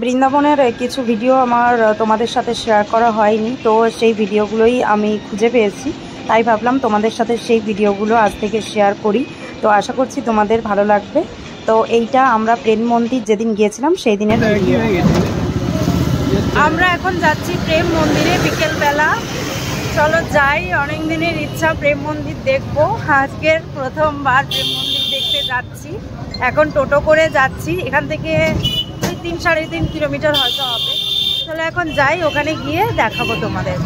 বৃন্দাবনের কিছু ভিডিও আমার তোমাদের সাথে শেয়ার করা হয়নি, তো সেই ভিডিওগুলোই আমি খুঁজে পেয়েছি, তাই ভাবলাম তোমাদের সাথে সেই ভিডিওগুলো আজ থেকে শেয়ার করি। তো আশা করছি তোমাদের ভালো লাগবে। তো এইটা আমরা প্রেম মন্দির যেদিন গিয়েছিলাম সেই দিনের ভিডিও। আমরা এখন যাচ্ছি প্রেম মন্দিরে বিকেলবেলা। চলো যাই, অনেক দিনের ইচ্ছা প্রেম মন্দির দেখবো, আজকের প্রথমবার প্রেম মন্দির দেখতে যাচ্ছি। এখন টোটো করে যাচ্ছি, এখান থেকে 3-3.5 কিলোমিটার হয়তো হবে। চলো এখন যাই, ওখানে গিয়ে দেখাবো তোমাদের।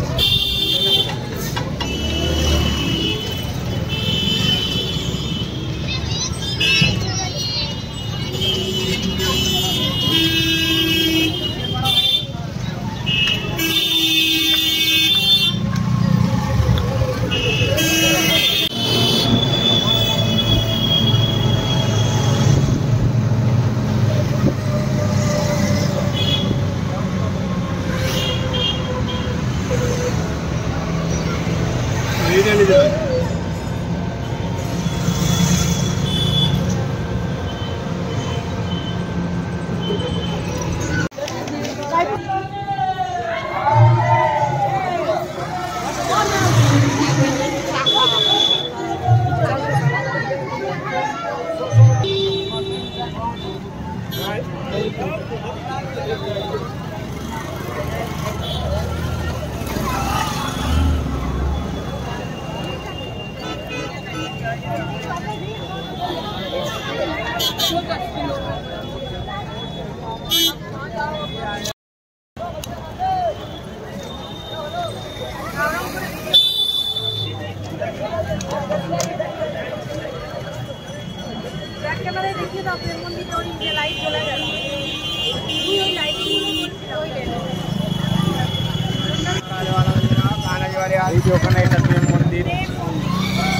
ওখানে এটা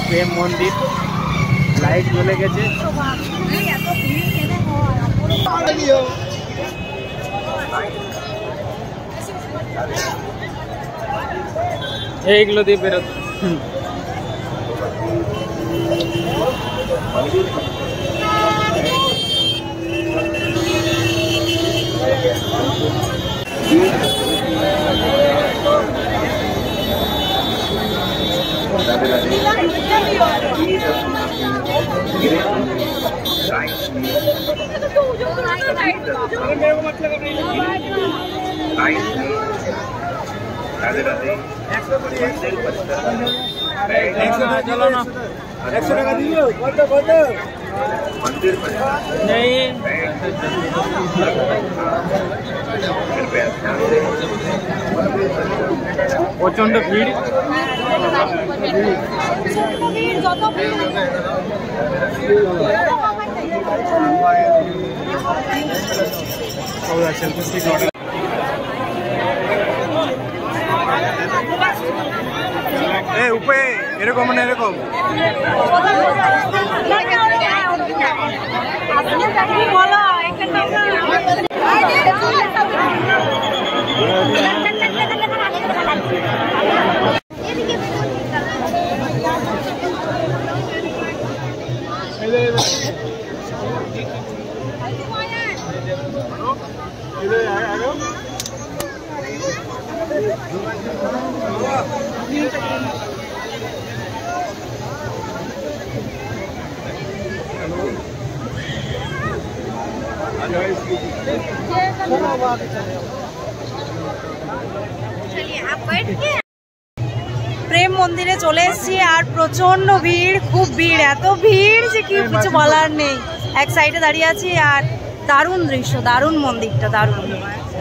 প্রেম মন্দির লাইট জ্বলে গেছে। এইগুলো দিয়ে বেরোতো। প্রচন্ড ভিড়। উপরে এরকম মানে এরকম প্রেম মন্দিরে চলে এসেছি আর প্রচন্ড ভিড়, খুব ভিড়, এত ভিড় যে কি কিছু বলার নেই। এক সাইডে দাঁড়িয়ে আছি আর দারুণ দৃশ্য, দারুণ মন্দিরটা, দারুণ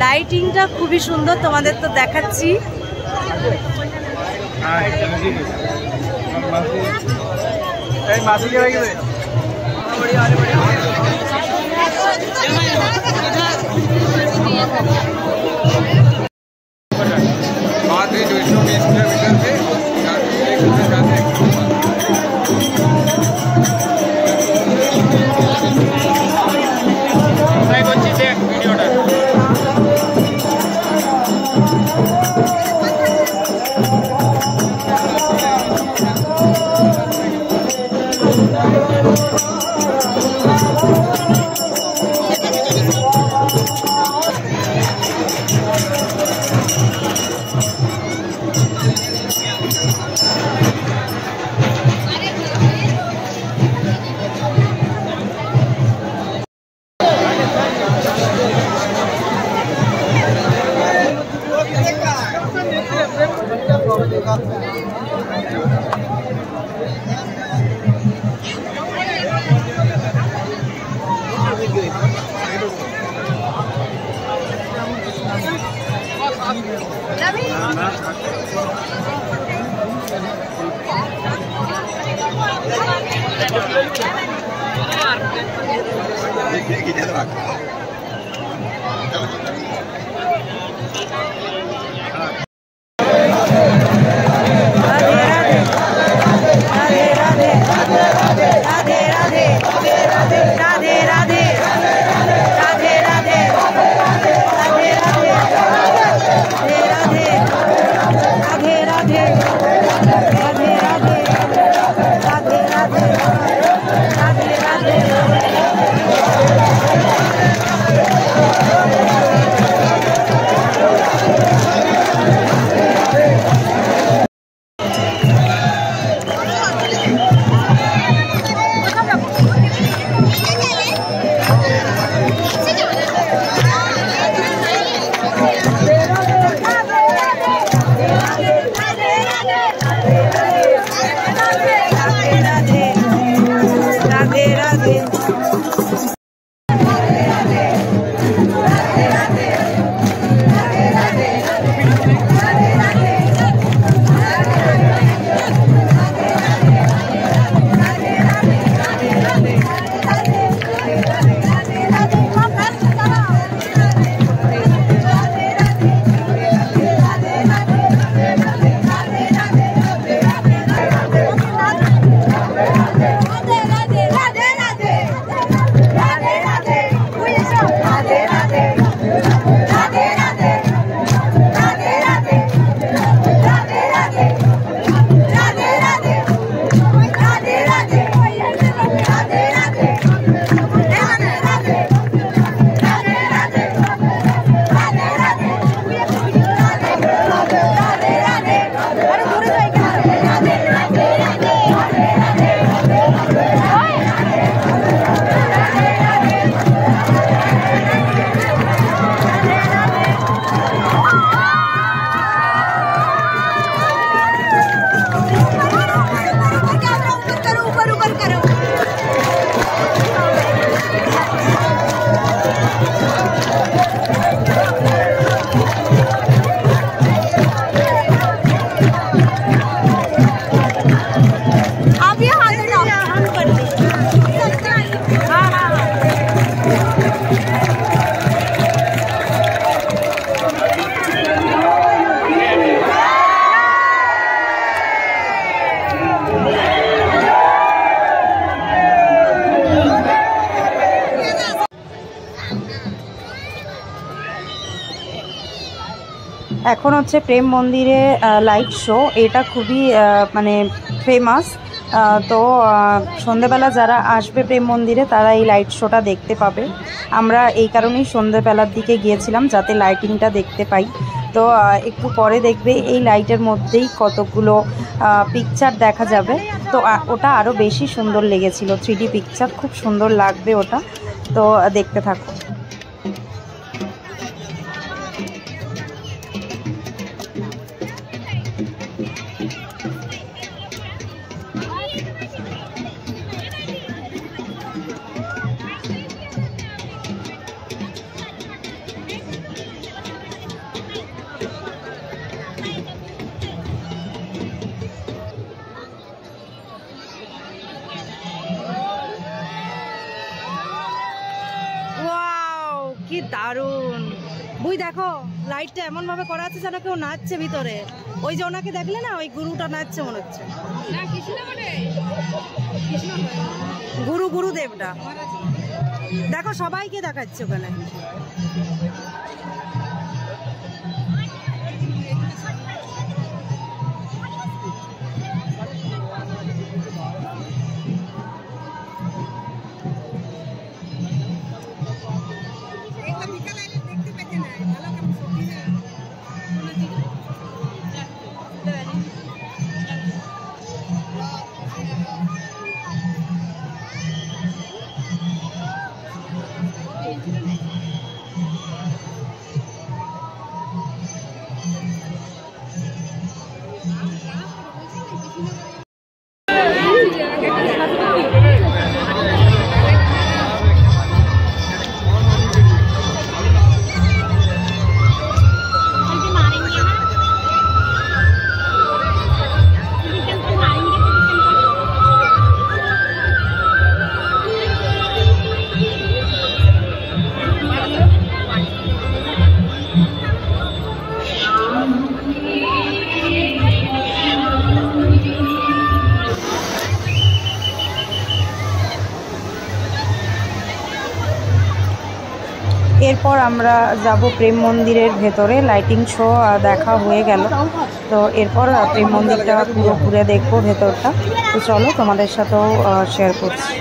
লাইটিংটা খুবই সুন্দর, তোমাদের তো দেখাচ্ছি। এখন হচ্ছে প্রেম মন্দিরে লাইট শো, এটা খুবই মানে ফেমাস। তো সন্ধেবেলা যারা আসবে প্রেম মন্দিরে তারা এই লাইট শোটা দেখতে পাবে। আমরা এই কারণেই সন্ধেবেলার দিকে গিয়েছিলাম যাতে লাইটিংটা দেখতে পাই। তো একটু পরে দেখবে এই লাইটের মধ্যেই কতগুলো পিকচার দেখা যাবে। তো ওটা আরও বেশি সুন্দর লেগেছিল, 3D পিকচার, খুব সুন্দর লাগবে ওটা। তো দেখতে থাকো। কি দারুণ বুই, দেখো লাইটটা এমন ভাবে করা আছে যেন কেউ নাচছে ভিতরে। ওই যে ওনাকে দেখলে না, ওই গুরুটা নাচছে মনে হচ্ছে। গুরুদেবটা দেখো, সবাইকে দেখাচ্ছে ওখানে। আমরা যাব প্রেম মন্দিরের ভেতরে। লাইটিং শো দেখা হয়ে গেল, তো এরপর প্রেম মন্দিরটা পুরো ঘুরে দেখবো ভেতরটা। তো চলো তোমাদের সাথেও শেয়ার করছি।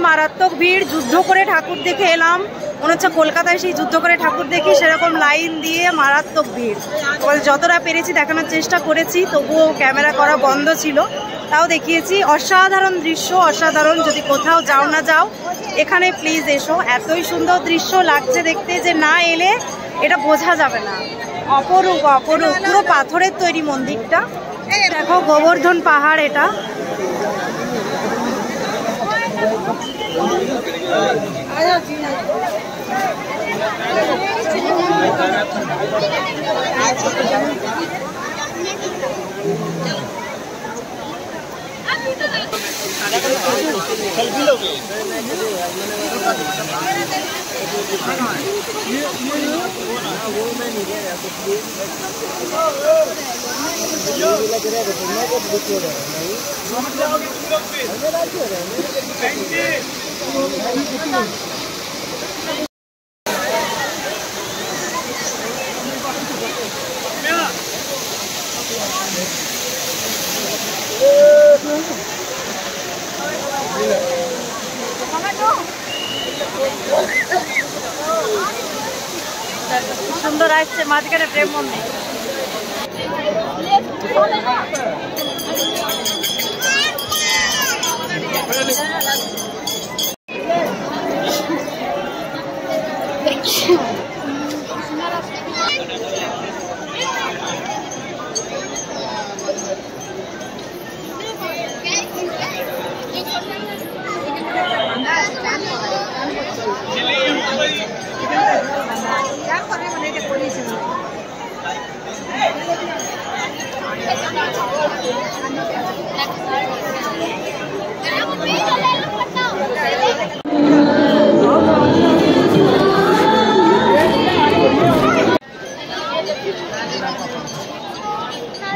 মারাত্মক ভিড়, যুদ্ধ করে ঠাকুর দেখে এলাম, মনে হচ্ছে কলকাতায় সেই যুদ্ধ করে ঠাকুর দেখি সেরকম লাইন দিয়ে মারাত্মক ভিড়। যতটা পেরেছি দেখানোর চেষ্টা করেছি, তবুও ক্যামেরা করা বন্ধ ছিল, তাও দেখিয়েছি। অসাধারণ দৃশ্য, অসাধারণ। যদি কোথাও যাও না যাও এখানে প্লিজ এসো, এতই সুন্দর দৃশ্য লাগছে দেখতে যে না এলে এটা বোঝা যাবে না। অপরূপ অপরূপ, পুরো পাথরের তৈরি মন্দিরটা। দেখো গোবর্ধন পাহাড় এটা। সুন্দর আসছে মাঝখানে প্রেম মন্দির।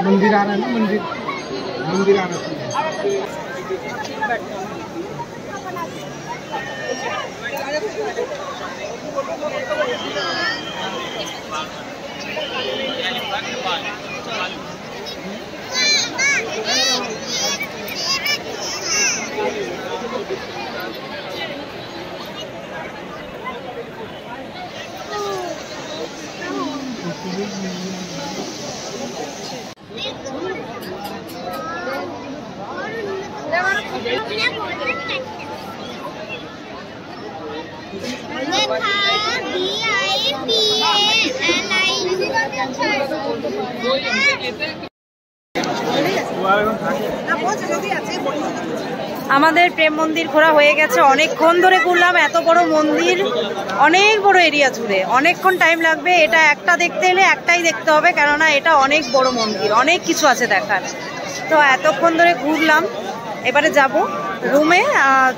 मंदिर आ रहा है ना, मंदिर मंदिर आ रहा है। আমাদের প্রেম মন্দির ঘোরা হয়ে গেছে, অনেকক্ষণ ধরে ঘুরলাম। এত বড় মন্দির, অনেক বড় এরিয়া জুড়ে, অনেকক্ষণ টাইম লাগবে। এটা একটা দেখতে এলে একটাই দেখতে হবে, কেননা এটা অনেক বড় মন্দির, অনেক কিছু আছে দেখার। তো এতক্ষণ ধরে ঘুরলাম, এবারে যাব রুমে।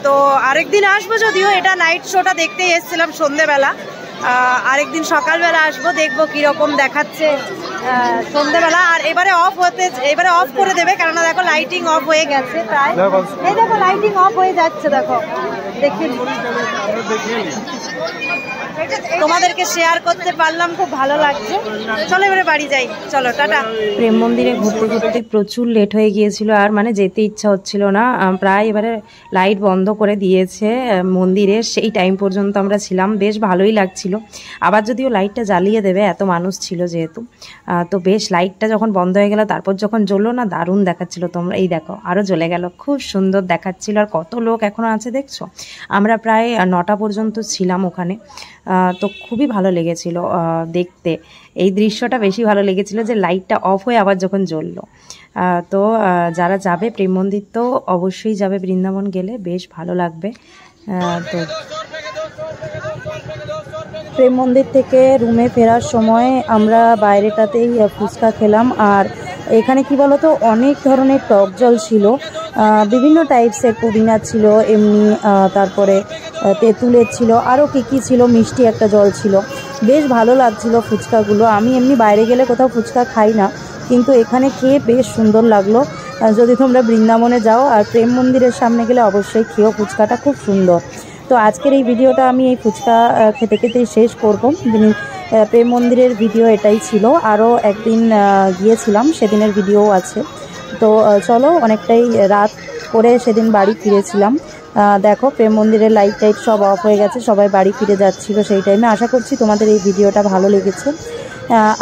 তো আরেকদিন আসবো, যদিও এটা নাইট শোটা দেখতেই এসেছিলাম সন্ধেবেলা। আরেকদিন সকালবেলা আসবো, দেখবো কিরকম দেখাচ্ছে সন্ধেবেলা। আর এবারে অফ করে দেবে, কেননা দেখো লাইটিং অফ হয়ে গেছে প্রায়। এই দেখো লাইটিং অফ হয়ে যাচ্ছে, দেখো দেখি। তোমাদেরকে শেয়ার করতে পারলাম, খুব ভালো লাগছে। চলো এবারে বাড়ি যাই, চলো টাটা। প্রেম মন্দিরে ঘুরতে ঘুরতে প্রচুর লেট হয়ে গিয়েছিল, আর মানে যেতে ইচ্ছা হচ্ছিল না। প্রায় এবারে লাইট বন্ধ করে দিয়েছে মন্দিরে, সেই টাইম পর্যন্ত আমরা ছিলাম, বেশ ভালোই লাগছিল। আবার যদিও লাইটটা জ্বালিয়ে দেবে, এত মানুষ ছিল যেহেতু। তো বেশ লাইটটা যখন বন্ধ হয়ে গেল, তারপর যখন জ্বললো না, দারুণ দেখাচ্ছিল। তোমরা এই দেখো, আরও জ্বলে গেল, খুব সুন্দর দেখাচ্ছিল। আর কত লোক এখনও আছে দেখছো। আমরা প্রায় 9টা পর্যন্ত ছিলাম ওখানে। তো খুবই ভালো লেগেছিল দেখতে। এই দৃশ্যটা বেশি ভালো লেগেছিল যে লাইটটা অফ হয়ে আবার যখন জ্বললো। তো যারা যাবে প্রেম মন্দির, তো অবশ্যই যাবে, বৃন্দাবন গেলে বেশ ভালো লাগবে। তো প্রেম মন্দির থেকে রুমে ফেরার সময় আমরা বাইরেটাতেই ফুচকা খেলাম। আর এখানে কি বলতো, অনেক ধরনের টক জল ছিল, বিভিন্ন টাইপসের, পুদিনা ছিল এমনি, তারপরে তেঁতুলের ছিল, আরও কী ছিল, মিষ্টি একটা জল ছিল। বেশ ভালো লাগছিল ফুচকাগুলো। আমি এমনি বাইরে গেলে কোথাও ফুচকা খাই না, কিন্তু এখানে খেয়ে বেশ সুন্দর লাগলো। যদি তোমরা বৃন্দাবনে যাও আর প্রেম মন্দিরের সামনে গেলে অবশ্যই খেও, ফুচকাটা খুব সুন্দর। তো আজকের এই ভিডিওটা আমি এই ফুচকা খেতে খেতেই শেষ করব। প্রেম মন্দিরের ভিডিও এটাই ছিল। আরও একদিন গিয়েছিলাম, সেদিনের ভিডিও আছে। তো চলো, অনেকটাই রাত করে সেদিন বাড়ি ফিরেছিলাম। দেখো প্রেম মন্দিরের লাইট টাইট সব অফ হয়ে গেছে, সবাই বাড়ি ফিরে যাচ্ছিল সেই টাইমে। আশা করছি তোমাদের এই ভিডিওটা ভালো লেগেছে।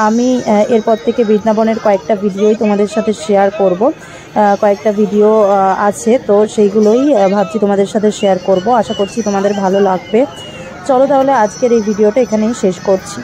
আমি এরপর থেকে বৃন্দাবনের কয়েকটা ভিডিওই তোমাদের সাথে শেয়ার করব। কয়েকটা ভিডিও আছে, তো সেইগুলোই ভাবছি তোমাদের সাথে শেয়ার করব। আশা করছি তোমাদের ভালো লাগবে। চলো তাহলে আজকের এই ভিডিওটা এখানেই শেষ করছি।